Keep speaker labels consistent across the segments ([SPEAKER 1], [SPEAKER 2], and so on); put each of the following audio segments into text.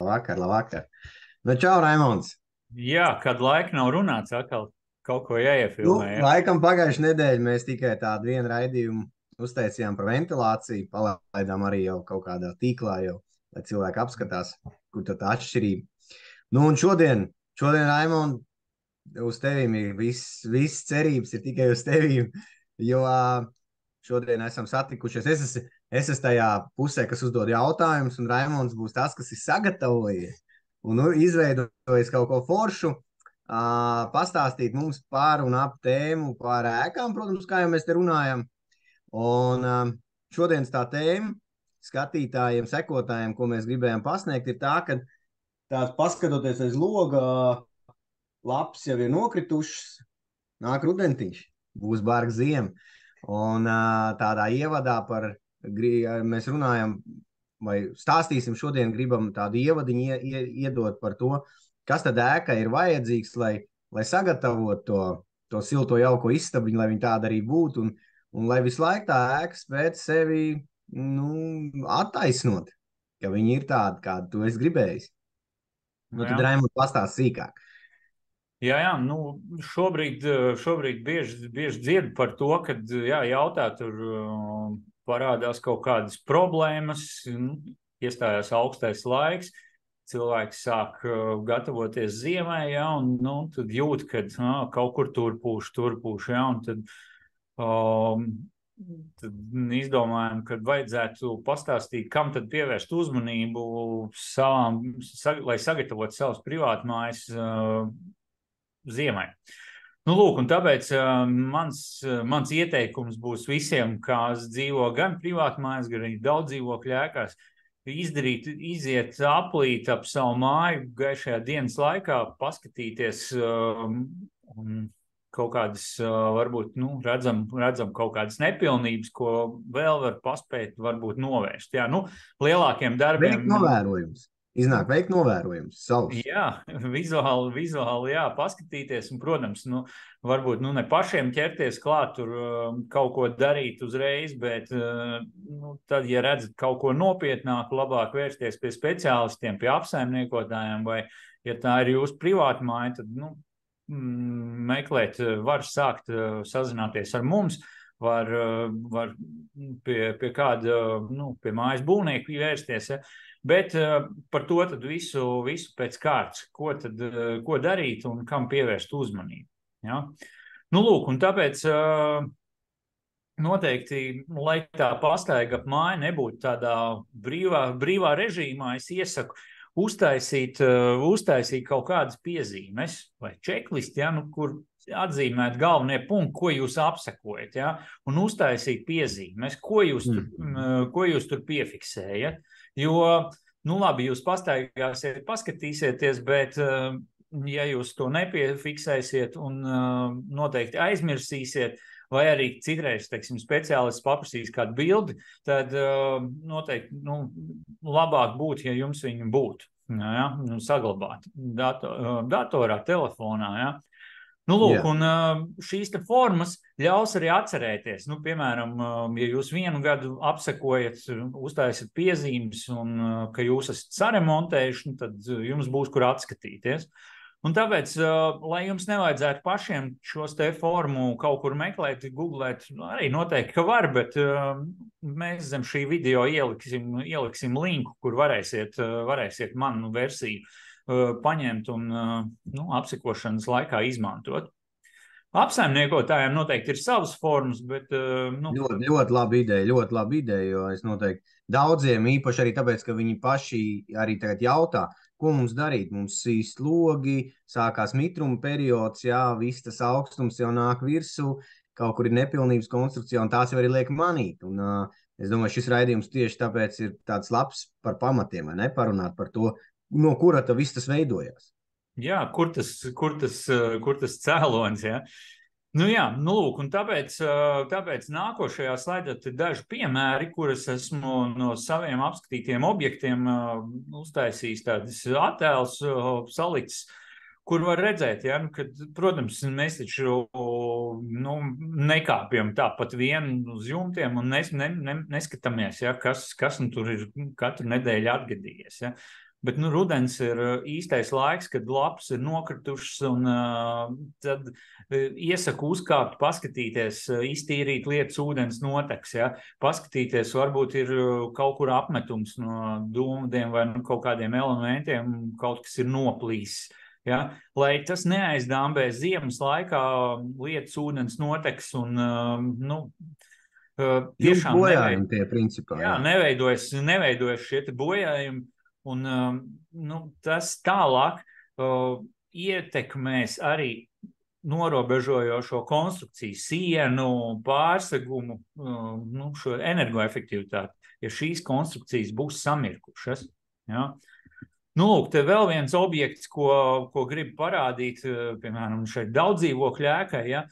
[SPEAKER 1] Labvakar. Nu, čau, Raimonds.
[SPEAKER 2] Jā, kad laika nav runāts, atkal kaut ko jāiefilmē. Ja?
[SPEAKER 1] Laikam pagājušajā nedēļā mēs tikai tādu vienu raidījumu uztaisījām par ventilāciju, palaidām arī jau kaut kādā tīklā, lai cilvēki apskatās, kur tad tā atšķirība. Nu, un šodien Raimond, uz tevīm ir viss cerības ir tikai uz tevīm, jo šodien esam satikušies. Es esmu tajā pusē, kas uzdod jautājumus, un Raimonds būs tas, kas ir sagatavojies un izveidojis kaut ko foršu. Pastāstīt mums par un ap tēmu par ēkām, protams, kā jau mēs te runājam. Un šodienas tā tēma skatītājiem, sekotājiem, ko mēs gribējām pasniegt, ir tā, ka tās paskatoties aiz loga, lapas jau ir nokritušas, nāk rudentiņš, būs bargs ziema. Un tādā ievadā mēs runājam, vai stāstīsim šodien, gribam tādu ievadiņu iedot par to, kas tad ēkai ir vajadzīgs, lai sagatavotu to silto jauko istabiņu, lai viņi tāda arī būtu, un lai visu laiku tā ēka spētu sevi attaisnot, ka viņi ir tādi, kādi tu esi gribējis. Nu, tad Raimonds pastāst sīkāk.
[SPEAKER 2] Jā, šobrīd bieži dzirdu par to, ka jautā tur parādās kaut kādas problēmas, iestājās augstais laiks, cilvēks sāk gatavoties ziemai, un tad jūt, ka kaut kur turpūš, un tad izdomājam, ka vajadzētu pastāstīt, kam tad pievērst uzmanību lai sagatavotu savas privātmājas ziemai. Nu, lūk, un tāpēc mans ieteikums būs visiem, kas dzīvo gan privātmājās, gan arī daudz dzīvokļu ēkās, iziet aplīt ap savu māju gaišajā dienas laikā, paskatīties kaut kādas, varbūt, redzam kaut kādas nepilnības, ko vēl var paspēt, varbūt novērst. Jā, lielākiem darbiem.
[SPEAKER 1] Veikt novērojums. Iznāk veikt novērojums savus.
[SPEAKER 2] Jā, vizuāli, jā, paskatīties, un, protams, varbūt, ne pašiem ķerties klāt tur kaut ko darīt uzreiz, bet, tad, ja redzat kaut ko nopietnāku, labāk vērsties pie speciālistiem, pie apsaimniekotājiem, vai, ja tā ir jūsu privātmāja, tad, meklēt, var sākt sazināties ar mums, var pie kāda, pie mājas būvnieka vērsties, ja? Bet par to tad visu pēc kārtas, ko darīt un kam pievērst uzmanību. Ja? Nu, lūk, un tāpēc noteikti, lai tā pastaiga ap māju nebūtu tādā brīvā režīmā, es iesaku uztaisīt kaut kādas piezīmes vai čeklisti, ja, kur atzīmēt galvenie punkti, ko jūs apsekojat, ja, un uztaisīt piezīmes, ko jūs tur piefiksējat. Jo, labi, jūs pastaigāsiet, paskatīsieties, bet, ja jūs to nepiefiksēsiet un noteikti aizmirsīsiet, vai arī citreiz, teiksim, speciālists paprasīs kādu bildi, tad noteikti, labāk būtu, ja jums viņu būtu, ja, saglabāt datorā, telefonā, ja. Lūk, un šīs te formas ļaus arī atcerēties. Piemēram, ja jūs vienu gadu apsekojat, uztaisat piezīmes un ka jūs esat saremontējuši, tad jums būs kur atskatīties. Un tāpēc, lai jums nevajadzētu pašiem šos te formu kaut kur meklēt, googlēt, arī noteikti, ka var, bet mēs zem šī video ieliksim linku, kur varēsiet manu versiju paņemt un apsekošanas laikā izmantot. Apsaimniekotājiem noteikti ir savas formas, bet...
[SPEAKER 1] Ļoti laba ideja, jo es noteikti daudziem, īpaši arī tāpēc, ka viņi paši arī tagad jautā, ko mums darīt. Mums sīst logi, sākās mitruma periods, jā, viss tas augstums jau nāk virsū, kaut kur ir nepilnības konstrukcijā, un tās jau arī liek manīt. Un es domāju, šis raidījums tieši tāpēc ir tāds labs par pamatiem, vai ne, parunāt par to, no kura tā viss tas veidojās.
[SPEAKER 2] Jā, kur tas cēlonis, ja? Lūk, un tāpēc nākošajā slaidā ir daži piemēri, kurus esmu no saviem apskatītiem objektiem uztaisījis tādas attēls salikts, kur var redzēt, ja, kad, protams, mēs taču nekāpjam tāpat vien uz jumtiem un neskatāmies, ja, kas tur ir katru nedēļu atgadījies. Ja. Bet rudens ir īstais laiks, kad lapas ir nokritušas, un tad iesaku uzkāpt, paskatīties, iztīrīt lietas ūdens noteks. Ja? Paskatīties, varbūt ir kaut kur apmetums no dūmdiem vai kaut kādiem elementiem, kaut kas ir noplīsis. Ja? Lai tas neaizdāmbē ziemas laikā lietas ūdens noteks un tiešām
[SPEAKER 1] bojājumi tie principā.
[SPEAKER 2] Jā, neveidojas šie bojājumi. Un tas tālāk ietekmēs arī norobežojošo konstrukciju, sienu, pārsegumu, šo energoefektivitāti, ja šīs konstrukcijas būs samirkušas. Ja? Lūk, te vēl viens objekts, ko gribu parādīt, piemēram, šeit daudzdzīvokļu ēkai, ja?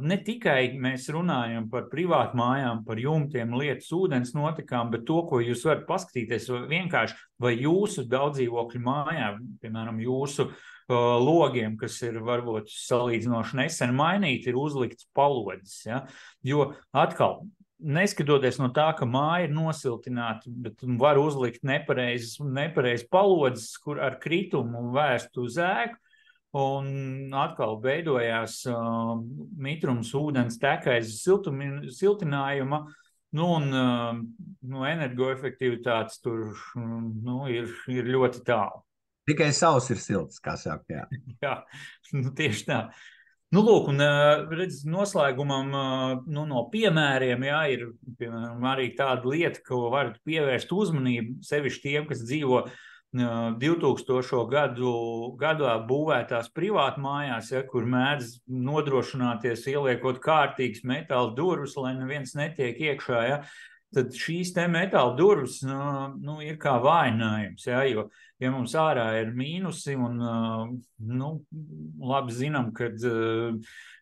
[SPEAKER 2] Ne tikai mēs runājam par privātmājām, par jumtiem, lietas, ūdens notekām, bet to, ko jūs varat paskatīties, vienkārši vai jūsu daudzdzīvokļu mājā, piemēram, jūsu logiem, kas ir varbūt salīdzinoši nesen mainīti, ir uzlikts palodzes. Ja? Jo atkal, neskatoties no tā, ka māja ir nosiltināta, bet var uzlikt nepareiz palodzes, kur ar kritumu vērstu uz ēku, un atkal veidojās mitrums ūdens tekais siltinājuma, un energoefektivitātes tur ir ļoti tālu.
[SPEAKER 1] Tikai savs ir silts, kā saka, jā.
[SPEAKER 2] Jā, tieši tā. Lūk, un redz, noslēgumam no piemēriem, jā, ir piemēram arī tāda lieta, ko varat pievērst uzmanību, sevišķi tiem, kas dzīvo 2000. gadā būvētās privātmājās, ja, kur mēdz nodrošināties ieliekot kārtīgas metāla durvis, lai neviens netiek iekšā, ja, tad šīs te metāla durvis ir kā vājinājums, ja, jo, ja mums ārā ir mīnusi un labi zinām, kad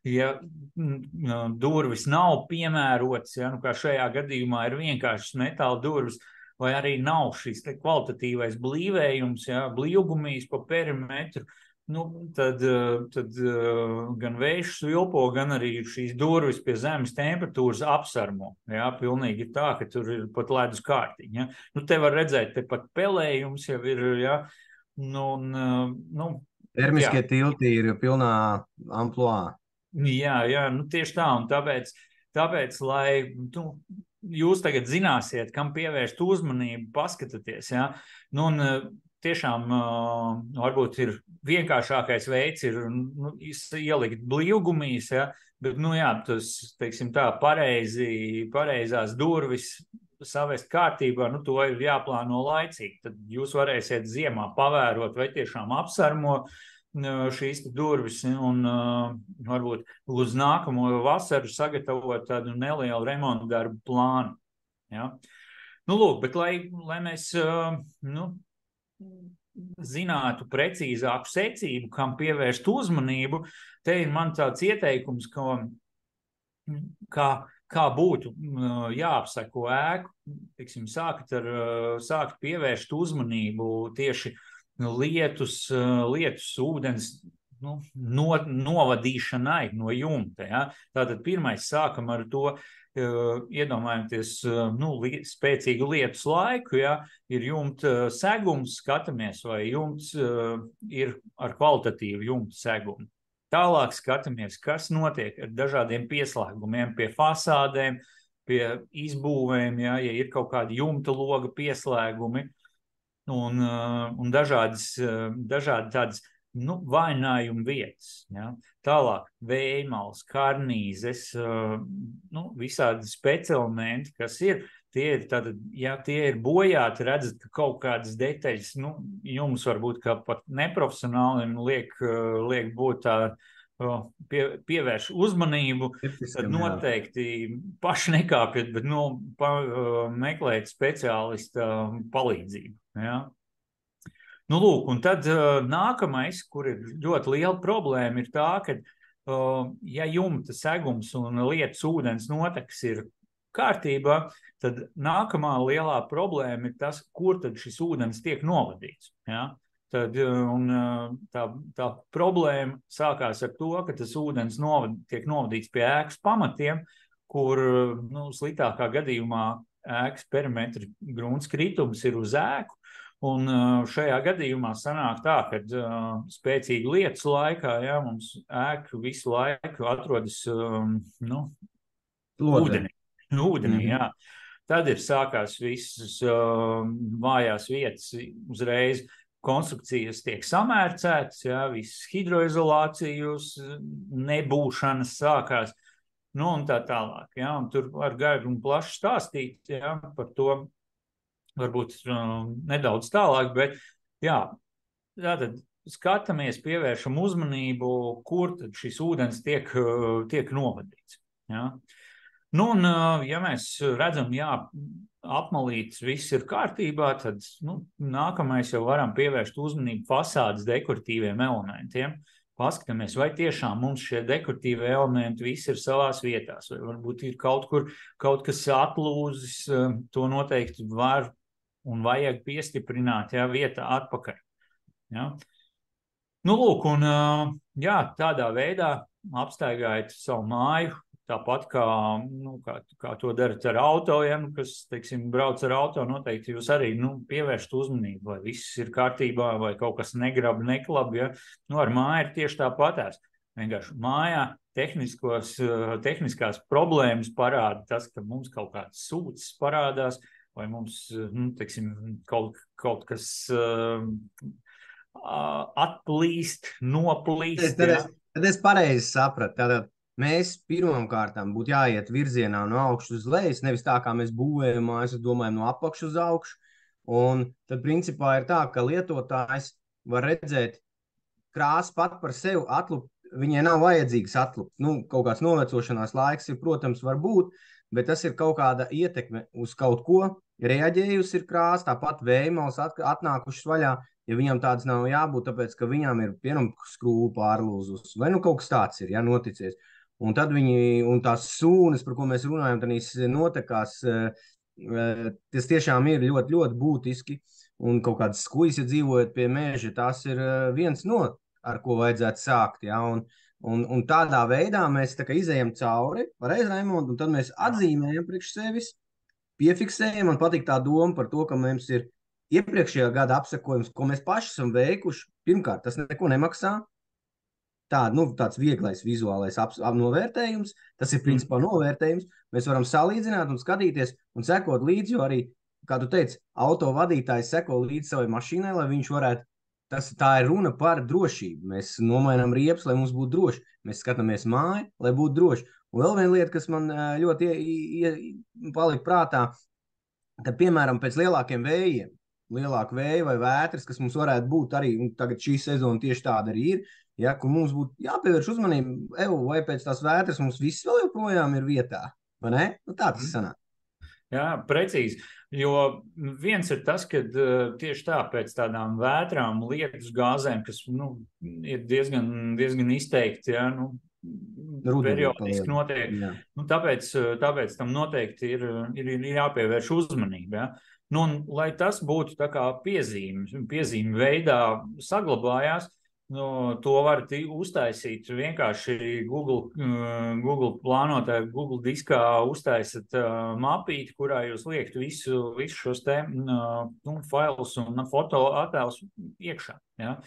[SPEAKER 2] ja durvis nav piemērotas, ja, kā šajā gadījumā ir vienkāršas metāla durvis, vai arī nav šis kvalitatīvais blīvējums, ja, blīvgumijas pa perimetru, tad gan vējš svilpo, gan arī šīs durvis pie zemes temperatūras apsarmo. Ja, pilnīgi ir tā, ka tur ir pat ledus kārtiņa. Ja. Te var redzēt, te pat pelējums jau ir, ja,
[SPEAKER 1] termiskie tilti ir pilnā amploā.
[SPEAKER 2] Jā, tieši tā, un tāpēc lai jūs tagad zināsiet, kam pievērst uzmanību, paskatieties, ja? Un tiešām varbūt ir vienkāršākais veids ir ielikt blīvgumijas, ja? Bet, tas, teiksim tā, pareizās durvis savest kārtībā, to ir jāplāno laicīgi. Tad jūs varēsiet ziemā pavērot, vai tiešām apsarmo šīs durvis un varbūt uz nākamo vasaru sagatavot tādu nelielu remontu darbu plānu. Ja? Lūk, bet lai mēs zinātu precīzāku secību, kam pievērst uzmanību, te ir man tāds ieteikums, kā būtu jāapseko ēku, teiksim, sākt pievērst uzmanību tieši lietus, ūdens novadīšanai no jumta. Ja? Tātad pirmais sākam ar to, iedomājamies spēcīgu lietus laiku, ja? Ir jumta segums, skatāmies, vai jumts ir ar kvalitatīvu jumta segumu. Tālāk skatāmies, kas notiek ar dažādiem pieslēgumiem pie fasādēm, pie izbūvēm, ja ir kaut kādi jumta loga pieslēgumi, un dažādi tādas vainājuma vietas. Ja? Tālāk vējmals, karnīzes, visādi speciālementi, kas ir. Tātad, ja tie ir bojāti, redzat, ka kaut kādas detaļas, jums varbūt kā pat neprofesionāliem liek būt tā pievērš uzmanību, tad noteikti paši nekāpiet, bet meklēt speciālista palīdzību. Ja? Lūk, un tad nākamais, kur ir ļoti liela problēma, ir tā, ka ja jumta segums un lietas ūdens noteks ir kārtībā, tad nākamā lielā problēma ir tas, kur tad šis ūdens tiek novadīts. Ja? Tad, tā problēma sākās ar to, ka tas ūdens tiek novadīts pie ēkas pamatiem, kur sliktākā gadījumā ēkas perimetra grunts kritums ir uz ēku, Un šajā gadījumā sanāk tā, ka spēcīgi lietus laikā, jā, mums ēka visu laiku atrodas, nu,
[SPEAKER 1] Lodē.
[SPEAKER 2] ūdenī, jā. Tad ir sākās visas vājās vietas uzreiz. Konstrukcijas tiek samērcētas, jā, visas hidroizolācijas nebūšanas sākās, nu un tā tālāk. Jā, un tur var gari un plaši stāstīt, jā, par to varbūt nedaudz tālāk, bet jā, tātad skatāmies, pievēršam uzmanību, kur tad šis ūdens tiek novadīts. Jā. Nu, un, ja mēs redzam, jā, apmalīts viss ir kārtībā, tad nākamais jau varam pievērst uzmanību fasādes dekoratīviem elementiem. Paskatāmies, vai tiešām mums šie dekoratīvie elementi visi ir savās vietās, vai varbūt ir kaut kas atlūzis, to noteikti var un vajag piestiprināt, jā, vietā atpakaļ. Jā. Nu, lūk, un jā, tādā veidā apstaigājot savu māju, tāpat kā to darat ar auto, ja, kas, teiksim, brauc ar auto, noteikti jūs arī pievēršat uzmanību, vai viss ir kārtībā, vai kaut kas negrab, neklab, ja. Ar māju ir tieši tāpatās. Vienkārši mājā tehniskās problēmas parāda tas, ka mums kaut kāds sūds parādās, vai mums, teiksim, kaut kas atplīst, noplīst.
[SPEAKER 1] Tad es pareizi sapratu. Tātad mēs pirmām kārtām būtu jāiet virzienā no augšas uz lejas, nevis tā, kā mēs būvējam mājas, domājam no apakšas uz augšu. Un tad principā ir tā, ka lietotājs var redzēt krāsu pat par sevi atlupt. Viņai nav vajadzīgs atlupt. Kaut kāds novecošanās laiks ir, protams, var būt, bet tas ir kaut kāda ietekme uz kaut ko. Reaģējusi ir krāsa, tāpat vējmals atnākušas vaļā, ja viņam tāds nav jābūt, tāpēc, ka viņām ir, piemēram, skrūve pārlūzus, vai kaut kas tāds ir, noticies. Un tad un tās sūnas, par ko mēs runājam, tādīs notekās, tas tiešām ir ļoti, ļoti būtiski. Un kaut kādas skujas, ja dzīvojat pie meža, tas ir viens no, ar ko vajadzētu sākt. Ja? Un tādā veidā mēs tā kā izējam cauri, pareizi, Raimond, un tad mēs atzīmējam priekš sevis, piefiksējam, man patīk tā doma par to, ka mums ir iepriekšējā gada apsekojums, ko mēs paši esam veikuši. Pirmkārt, tas neko nemaksā. Tāds vieglais vizuālais novērtējums, tas ir principā novērtējums. Mēs varam salīdzināt un skatīties un sekot līdzi, jo arī, kā tu teici, auto vadītājs seko līdzi savai mašīnai, lai viņš varētu, tā ir runa par drošību. Mēs nomainām riepas, lai mums būtu droši. Mēs skatāmies māju, lai būtu droši. Un vēl viena lieta, kas man ļoti palika prātā, tad, piemēram, pēc lielākiem vējiem, lielāku vēju vai vētras, kas mums varētu būt arī, un tagad šī sezona tieši tāda arī ir, ja, kur mums būtu jāpievērš uzmanību, vai pēc tās vētras mums viss vēl joprojām ir vietā, vai ne? Tā tas sanāk.
[SPEAKER 2] Jā, precīzi, jo viens ir tas, ka tieši tā pēc tādām vētrām, lietus gāzēm, kas ir diezgan izteikti, ja, periodiski notiek. Tāpēc tam noteikti ir jāpievērš uzmanība. Ja. Un, lai tas būtu tā kā piezīme veidā saglabājās, to var uztaisīt vienkārši Google plānotā, Google diskā uztaisat mapīti, kurā jūs liekat visu šos failus un fotoattēlus iekšā. Ja?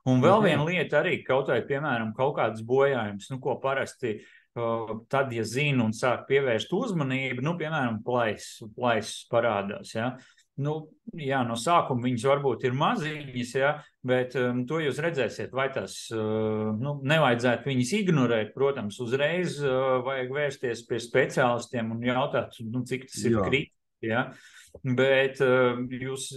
[SPEAKER 2] Un vēl viena lieta arī, kaut vai, piemēram, kaut kādas bojājumus, ko parasti tad, ja zina un sāk pievērst uzmanību, piemēram, plaisas parādās, ja? Jā, no sākuma viņas varbūt ir maziņas, ja, bet to jūs redzēsiet, vai tas nevajadzētu viņas ignorēt. Protams, uzreiz vajag vērsties pie speciālistiem un jautāt, cik tas ir kritiski, ja, bet jūs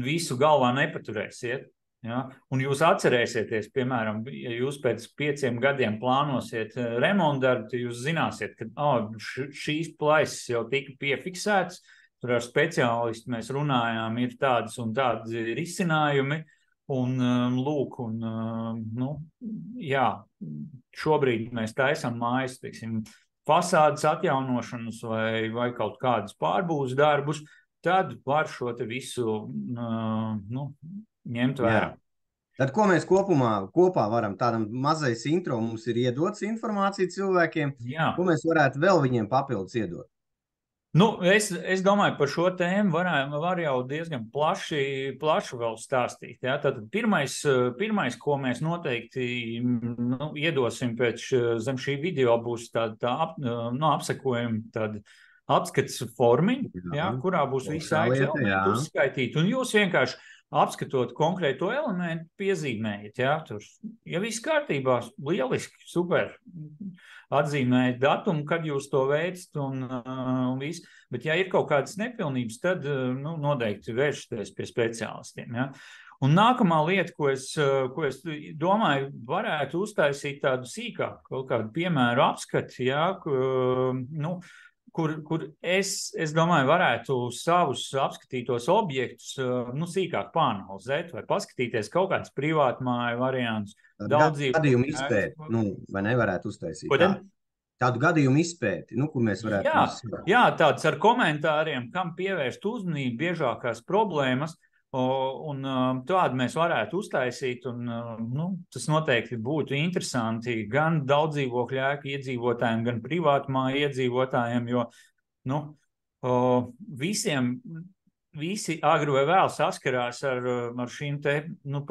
[SPEAKER 2] visu galvā nepaturēsiet. Ja, un jūs atcerēsieties, piemēram, ja jūs pēc 5 gadiem plānosiet remontdarbu, tad jūs zināsiet, ka šīs plaisas jau tika piefiksētas. Tur ar speciālistu mēs runājām, ir tādas un tādi risinājumi, un lūk, jā, šobrīd mēs taisam mājas, teiksim, fasādes atjaunošanas vai kaut kādus pārbūves darbus, tad var šo te visu ņemt vērā.
[SPEAKER 1] Tad, ko mēs kopā varam, tādam mazais intro mums ir iedots informācija cilvēkiem, ko mēs varētu vēl viņiem papildus iedot?
[SPEAKER 2] Es domāju, par šo tēmu var jau diezgan plaši vēl stāstīt. Ja? Tad pirmais, ko mēs noteikti iedosim zem šī video, būs tāda apsekojuma tāda apskates formiņa, ja? Kurā būs visi elementi uzskaitīti. Un jūs vienkārši apskatot konkrēto elementu, piezīmējat. Ja? Tur, ja viss kārtībā, lieliski, super. Atzīmēt datumu, kad jūs to veicat un viss. Bet, ja ir kaut kādas nepilnības, tad noteikti vēršaties pie speciālistiem. Ja? Un nākamā lieta, ko es domāju, varētu uztaisīt tādu sīkāku, kaut kādu piemēru apskati, ja? Kur es domāju, varētu savus apskatītos objektus sīkāk pāanalizēt vai paskatīties kaut kāds privātmāju variants.
[SPEAKER 1] Gadījumu izpēti, vai nevarētu uztaisīt tādu gadījumu izpēti, kur mēs varētu...
[SPEAKER 2] Jā, tāds ar komentāriem, kam pievērst uzmanību, biežākās problēmas, un tādu mēs varētu uztaisīt, un tas noteikti būtu interesanti gan daudzdzīvokļu ēku iedzīvotājiem, gan privātmāju iedzīvotājiem, jo visi agri vai vēl saskarās ar šīm te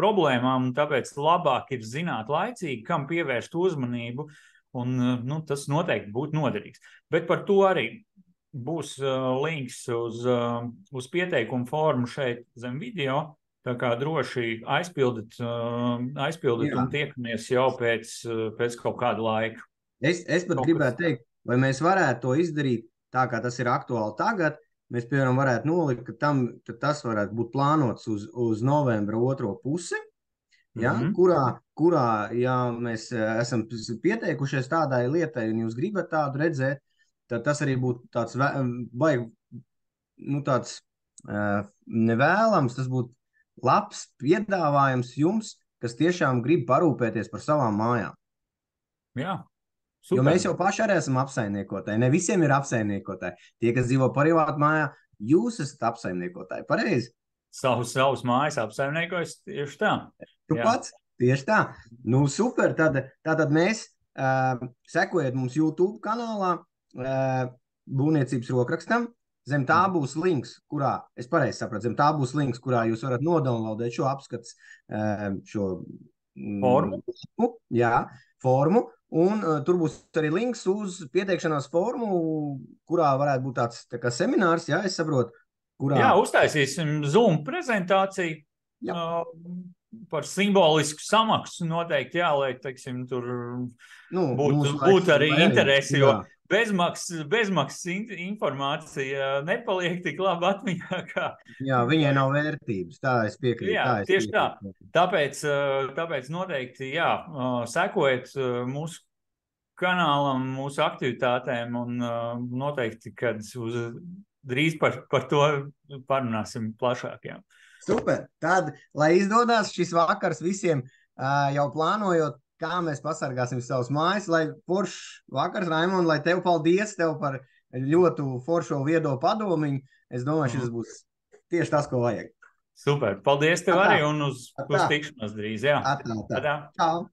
[SPEAKER 2] problēmām, un tāpēc labāk ir zināt laicīgi, kam pievērst uzmanību, un tas noteikti būtu noderīgs. Bet par to arī būs links uz pieteikumu formu šeit zem video, tā kā droši aizpildat un tiekamies jau pēc kaut kāda laika.
[SPEAKER 1] Es pat gribētu teikt, vai mēs varētu to izdarīt tā, kā tas ir aktuāli tagad. Mēs, piemēram, varētu nolikt, ka tas varētu būt plānots uz novembra otro pusi, ja, kurā, ja mēs esam pieteikušies tādai lietai un jūs gribat tādu redzēt, tad tas arī būtu tāds tāds nevēlams, tas būtu labs piedāvājums jums, kas tiešām grib parūpēties par savām mājām.
[SPEAKER 2] Jā.
[SPEAKER 1] Super. Jo mēs jau paši arī esam apsaimniekotāji. Ne visiem ir apsaimniekotāji. Tie, kas dzīvo privātmājā, jūs esat apsaimniekotāji. Pareizi?
[SPEAKER 2] Savus mājas apsaimniekojas tieši tā.
[SPEAKER 1] Tu pats? Tieši tā. Super. Tātad mēs sekojiet mums YouTube kanālā būvniecības rokrakstam. Zem tā būs links, kurā, es pareizi sapratu, zem tā būs links, kurā jūs varat nodownloadēt šo apskats formu. Un tur būs arī links uz pieteikšanās formu, kurā varētu būt tāds tā kā seminārs, ja es saprotu.
[SPEAKER 2] Jā, uztaisīsim Zoom prezentāciju par simbolisku samaksu noteikti, lai, teiksim, tur būtu arī interesi, jo bezmaksas informācija nepaliek tik labi atmiņā kā...
[SPEAKER 1] Jā, viņai nav vērtības, tā es piekrītu.
[SPEAKER 2] Jā, tieši tā. Tāpēc noteikti, sekojiet mūsu kanālam, mūsu aktivitātēm un noteikti, kad drīz par to parunāsim plašāk. Jā.
[SPEAKER 1] Super. Tad, lai izdodas šis vakars visiem jau plānojot, kā mēs pasargāsim savus mājas, lai foršs vakars, Raimond, lai tev paldies par ļoti foršo viedo padomiņu. Es domāju, šis būs tieši tas, ko vajag.
[SPEAKER 2] Super. Paldies tev arī un uz tikšanos drīz. Jā.
[SPEAKER 1] Čau.